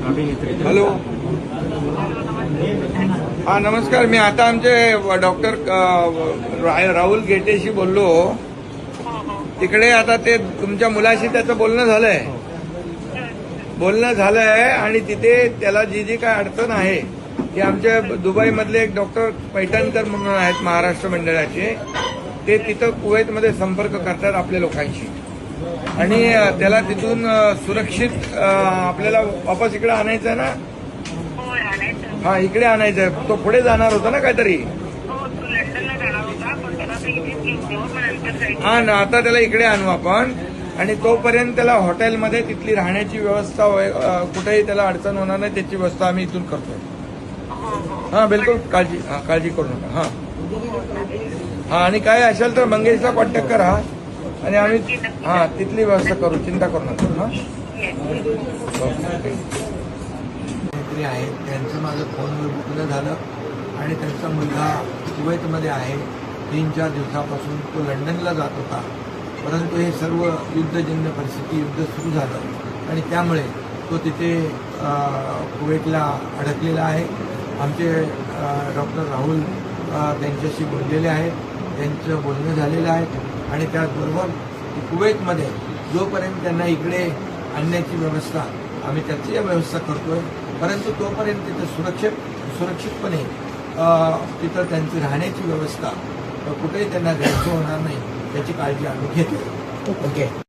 Hello, हा नमस्कार. मी आता आमचे डॉक्टर राहुल गेटेशी बोललो. तिकडे आता ते तुमच्या मुलाशी त्याचं बोलणं झालंय आणि तिथे त्याला जी काय अडचण आहे ती आमच्या दुबईमधले एक डॉक्टर पैठणकर म्हणून आहेत महाराष्ट्र मंडळाचे, ते तिथं कुवेतमध्ये संपर्क करतात आपल्या लोकांशी आणि त्याला तिथून सुरक्षित आपल्याला वापस इकडे आणायचं आहे ना. हा, इकडे आणायचं आहे. तो पुढे जाणार होता ना काहीतरी. हा ना, आता त्याला इकडे आणू आपण आणि तोपर्यंत त्याला हॉटेलमध्ये तिथली राहण्याची व्यवस्था कुठेही त्याला अडचण होणार नाही त्याची व्यवस्था आम्ही इथून करतोय. हा बिलकुल, काळजी करू नका. हा आणि काय असेल तर मंगेशला कॉन्टॅक्ट करा आणि आम्ही तिथली व्यवस्था करू, चिंता करू नका. मैत्री आहे त्यांचं माझं फोनवर बोलणं झालं आणि त्यांचा मुलगा कुवेतमध्ये आहे. 3-4 दिवसापासून तो लंडनला जात होता, परंतु हे सर्व युद्धजन्य परिस्थिती, युद्ध सुरू झालं आणि त्यामुळे तो तिथे कुवेतला अडकलेला आहे. आमचे डॉक्टर राहुल त्यांच्याशी बोललेले आहेत, त्यांचं बोलणं झालेलं आहे आणि त्याचबरोबर कुवेतमध्ये जोपर्यंत त्यांना इकडे आणण्याची व्यवस्था आम्ही त्याची व्यवस्था करतोय, परंतु तोपर्यंत तिथं सुरक्षितपणे तिथं त्यांची राहण्याची व्यवस्था कुठेही त्यांना गैरसोय होणार नाही याची काळजी आम्ही घेतो. ओके.